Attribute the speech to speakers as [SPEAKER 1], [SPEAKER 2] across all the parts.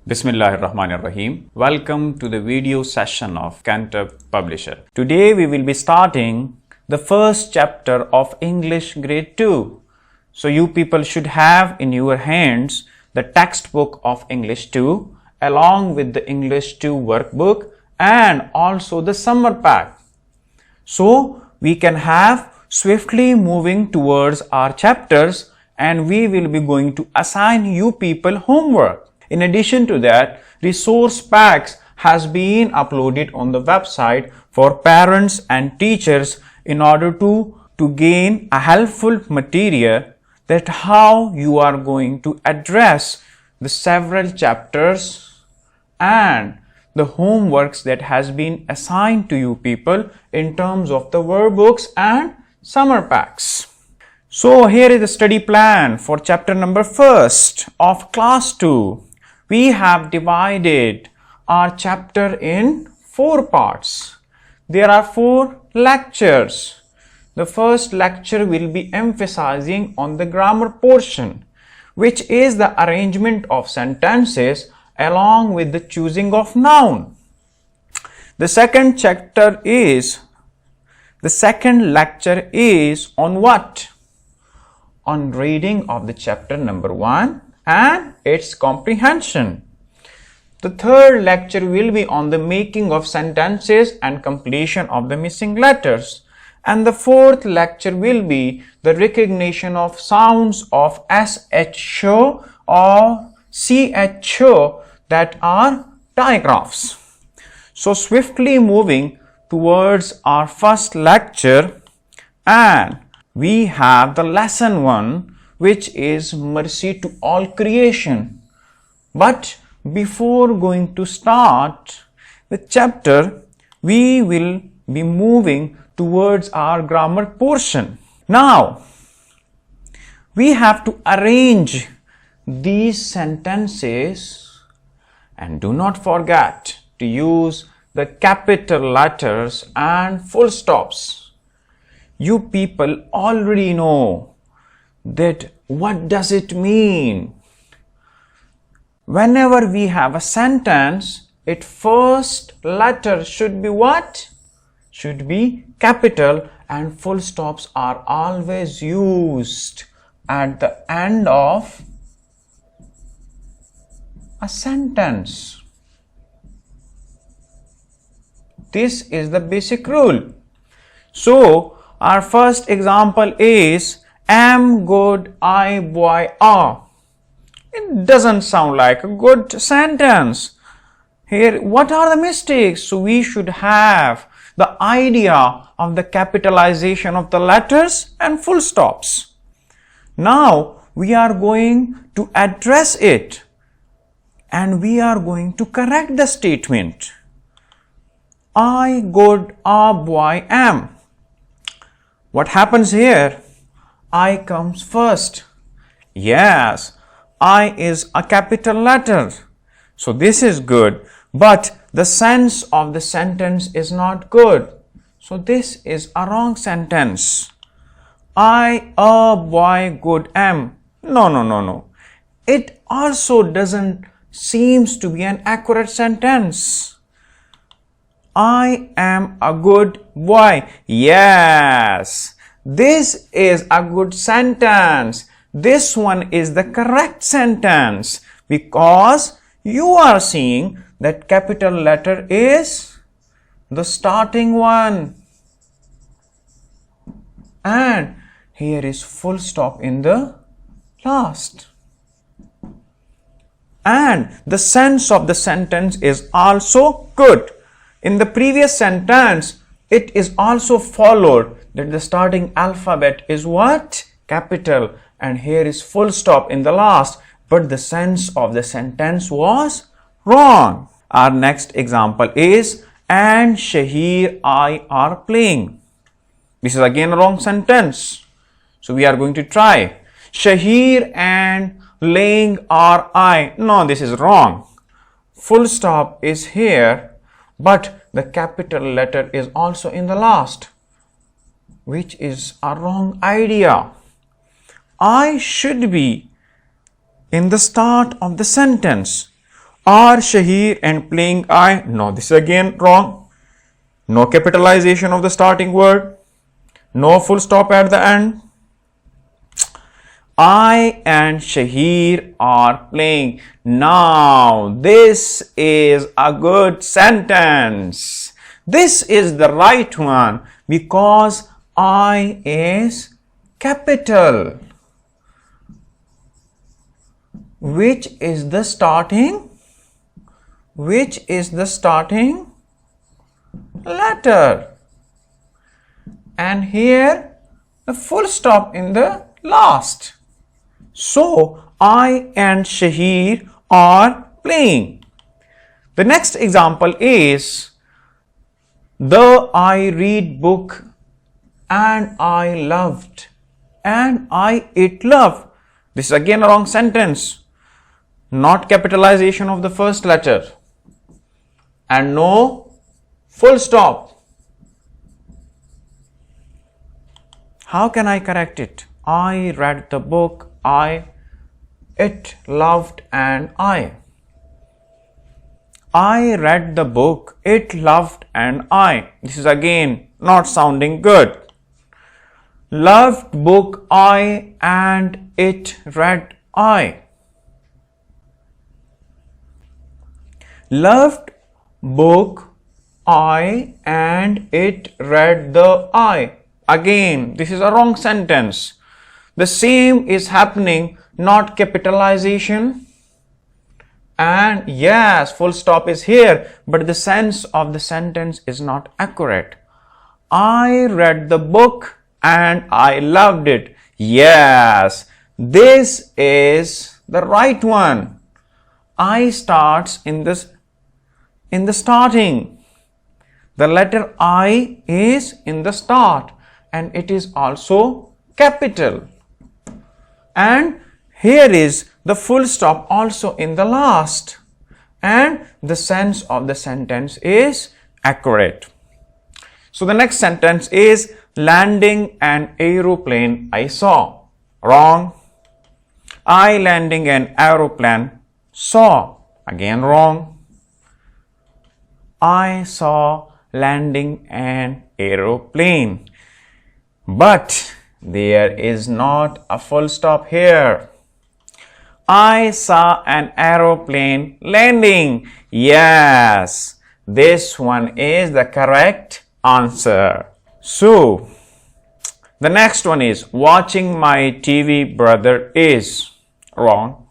[SPEAKER 1] Bismillahirrahmanirrahim. Welcome to the video session of Cantab Publisher. Today we will be starting the first chapter of English Grade 2. So you people should have in your hands the textbook of English 2 along with the English 2 workbook and also the summer pack. So we can have swiftly moving towards our chapters and we will be going to assign you people homework. In addition to that, resource packs has been uploaded on the website for parents and teachers in order to gain a helpful material that how you are going to address the several chapters and the homeworks that has been assigned to you people in terms of the workbooks and summer packs. So here is the study plan for chapter number 1 of class 2. We have divided our chapter in 4 parts. There are 4 lectures. The first lecture will be emphasizing on the grammar portion, which is the arrangement of sentences along with the choosing of noun. The second lecture is on what? On reading of the chapter number 1 and its comprehension. The third lecture will be on the making of sentences and completion of the missing letters. And the fourth lecture will be the recognition of sounds of SHO or CHO that are digraphs. So swiftly moving towards our first lecture, and we have the lesson 1, which is mercy to all creation. But before going to start the chapter, we will be moving towards our grammar portion. Now, we have to arrange these sentences and do not forget to use the capital letters and full stops. You people already know that what does it mean? Whenever we have a sentence, its first letter should be what? Should be capital, and full stops are always used at the end of a sentence. This is the basic rule. So our first example is am good, I, boy, are. It doesn't sound like a good sentence. Here, what are the mistakes? So we should have the idea of the capitalization of the letters and full stops. Now we are going to address it and we are going to correct the statement. I, good, are, boy, am. What happens here? I comes first. Yes, I is a capital letter. So this is good, but the sense of the sentence is not good. So this is a wrong sentence. I, a boy, good, am. No. It also doesn't seems to be an accurate sentence. I am a good boy. Yes. This is a good sentence. This one is the correct sentence because you are seeing that capital letter is the starting one. And here is full stop in the last. And the sense of the sentence is also good. In the previous sentence, it is also followed that the starting alphabet is what? Capital, and here is full stop in the last, but the sense of the sentence was wrong. Our next example is and Shahir I are playing. This is again a wrong sentence. So we are going to try. Shahir and laying are I. No, this is wrong. Full stop is here, but the capital letter is also in the last, which is a wrong idea. I should be in the start of the sentence. Are Shahir and playing I? No, this is again wrong. No capitalization of the starting word. No full stop at the end. I and Shahir are playing. Now, this is a good sentence. This is the right one because I is capital. Which is the starting? Which is the starting letter? And here the full stop in the last. So, I and Shahir are playing. The next example is the I read book and I loved and I it love. This is again a wrong sentence. Not capitalization of the first letter and no full stop. How can I correct it? I read the book, it loved and I read the book, it loved and I. This is again not sounding good. Loved book I and it read I. Loved book I and it read the I. Again, this is a wrong sentence. The same is happening, not capitalization. And yes, full stop is here, but the sense of the sentence is not accurate. I read the book and I loved it. Yes, this is the right one. I starts in the starting. The letter I is in the start and it is also capital. And here is the full stop also in the last. And the sense of the sentence is accurate. So the next sentence is landing an aeroplane I saw. Wrong. I landing an aeroplane saw. Again wrong. I saw landing an aeroplane. But there is not a full stop here. I saw an aeroplane landing. Yes, this one is the correct answer. So, the next one is watching my TV brother is. Wrong.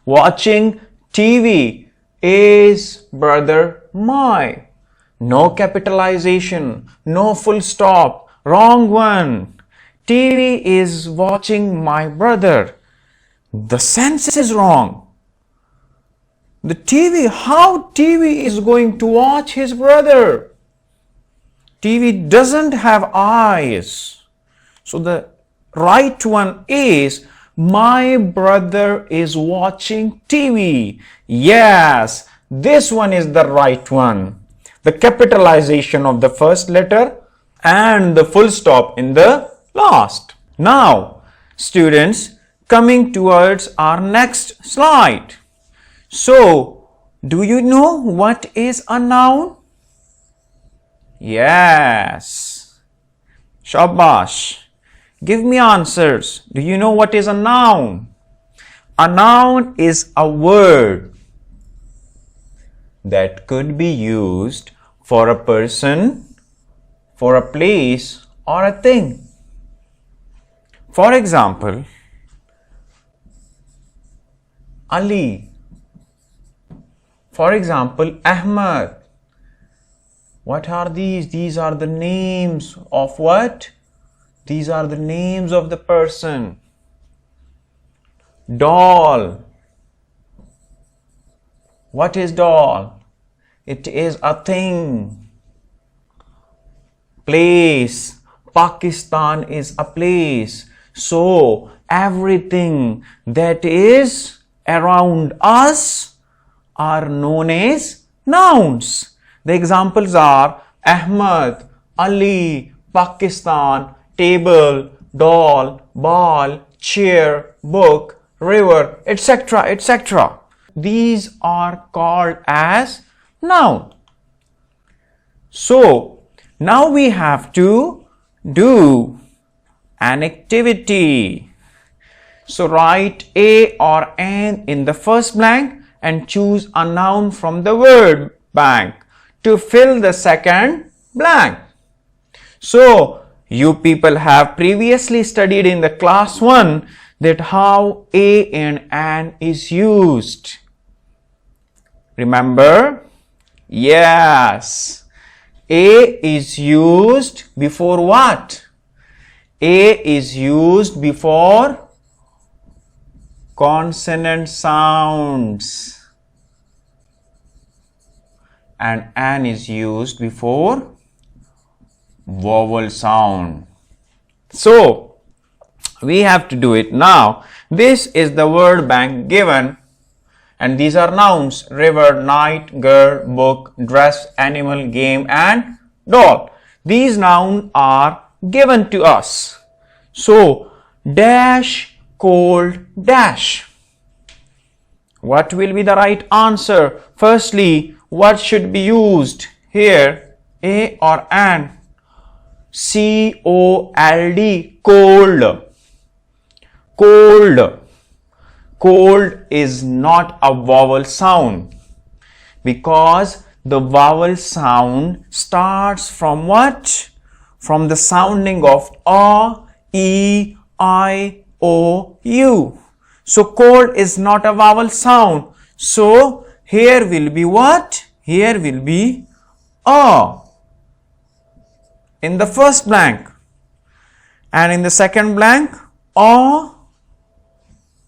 [SPEAKER 1] Watching TV is brother my. No capitalization, no full stop. Wrong one. TV is watching my brother. The sense is wrong. The TV, how TV is going to watch his brother? TV doesn't have eyes. So the right one is my brother is watching TV. Yes, this one is the right one. The capitalization of the first letter and the full stop in the last. Now, students, coming towards our next slide. So, do you know what is a noun? Yes. Shabash. Give me answers. Do you know what is a noun? A noun is a word that could be used for a person, for a place, or a thing. For example, Ali. For example, Ahmad. What are these? These are the names of what? These are the names of the person. Doll. What is doll? It is a thing. Place. Pakistan is a place. So, everything that is around us are known as nouns. The examples are Ahmad, Ali, Pakistan, table, doll, ball, chair, book, river, etc., etc. these are called as noun. So now we have to do an activity. So write a or an in the first blank and choose a noun from the word bank to fill the second blank. So you people have previously studied in the class 1 that how a and an is used. Remember? Yes. A is used before what? A is used before consonant sounds and an is used before vowel sound. So we have to do it now. This is the word bank given and these are nouns: river, night, girl, book, dress, animal, game and doll. These nouns are given to us. So dash, cold, dash. What will be the right answer? Firstly, what should be used here? A or an? C-O-L-D, cold. Cold. Cold is not a vowel sound because the vowel sound starts from what? From the sounding of A, E, I, O, U. So cold is not a vowel sound. So here will be what? Here will be A in the first blank, and in the second blank A.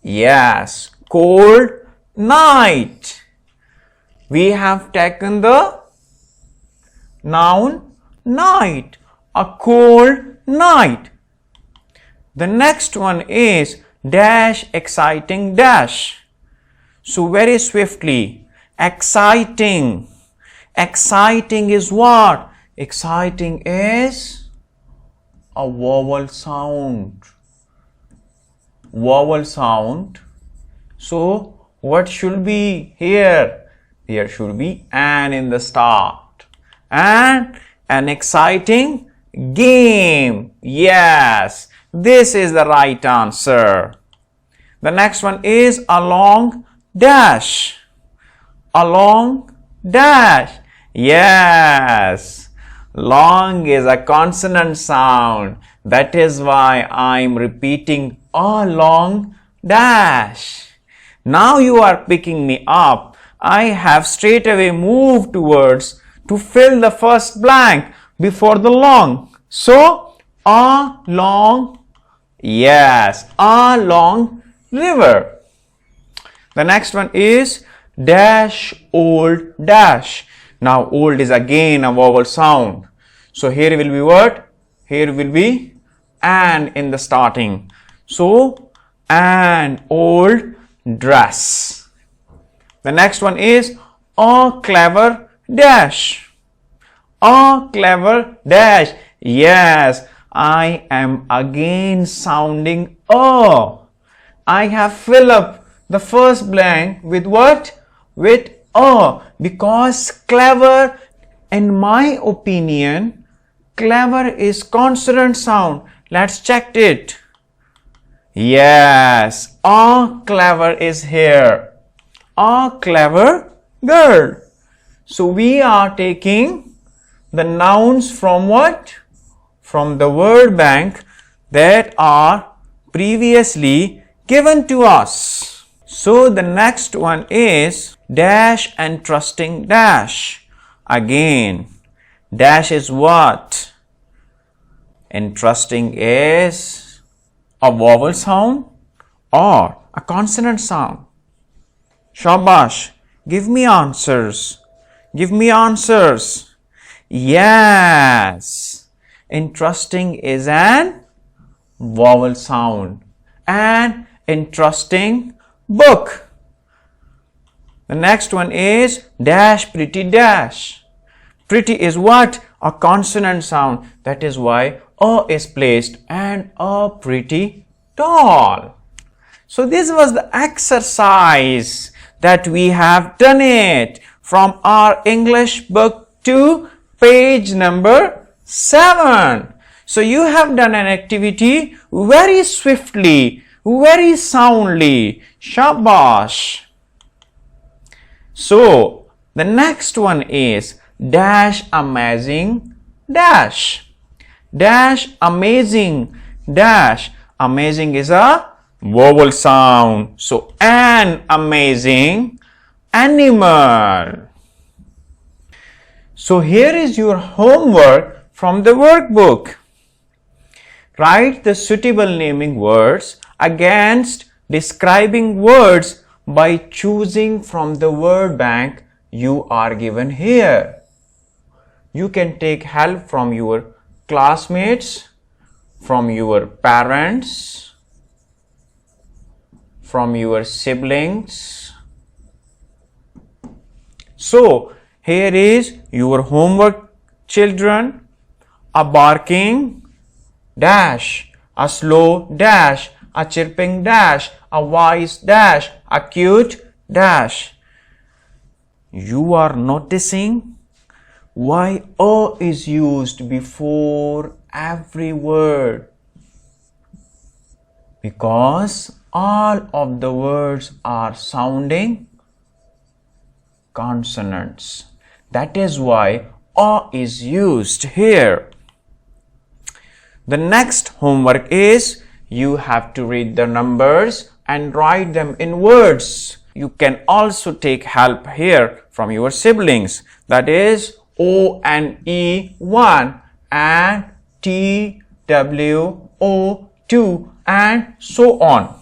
[SPEAKER 1] Yes, cold night. We have taken the noun night, a cold night. The next one is dash, exciting, dash. So very swiftly, exciting. Exciting is what? Exciting is a vowel sound. Vowel sound. So what should be here? Here should be an in the start. And an exciting game. Yes, this is the right answer. The next one is a long dash. A long dash. Yes, long is a consonant sound. That is why I am repeating a long dash. Now you are picking me up. I have straight away moved towards to fill the first blank before the long. So, a long, yes, a long river. The next one is dash, old, dash. Now, old is again a vowel sound. So, here will be what? Here will be an in the starting. So, an old dress. The next one is a clever dash. A clever dash. Yes, I am again sounding a. I have filled up the first blank with what? With a, because clever, in my opinion, clever is consonant sound. Let's check it. Yes, a clever is here. A clever girl. So we are taking the nouns from what? From the word bank that are previously given to us. So the next one is dash and trusting dash. Again, dash is what? Entrusting is a vowel sound or a consonant sound. Shabash, give me answers. Give me answers. Yes, entrusting is an vowel sound and entrusting book. The next one is dash, pretty, dash. Pretty is what? A consonant sound. That is why a is placed and a pretty doll. So this was the exercise that we have done it from our English book to page number 7. So you have done an activity very swiftly, very soundly. Shabash. So the next one is dash amazing dash. Dash amazing dash. Amazing is a vowel sound. So an amazing animal. So here is your homework from the workbook. Write the suitable naming words against describing words by choosing from the word bank you are given here. You can take help from your classmates, from your parents, from your siblings. So here is your homework, children. A barking dash, a slow dash, a chirping dash, a wise dash, a cute dash. You are noticing why a is used before every word? Because all of the words are sounding consonants. That is why a is used here. The next homework is you have to read the numbers and write them in words. You can also take help here from your siblings. That is O and E 1 and T W O 2 and so on.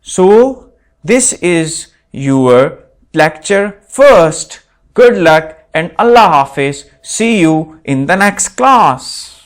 [SPEAKER 1] So this is your lecture first. Good luck and Allah Hafiz. See you in the next class.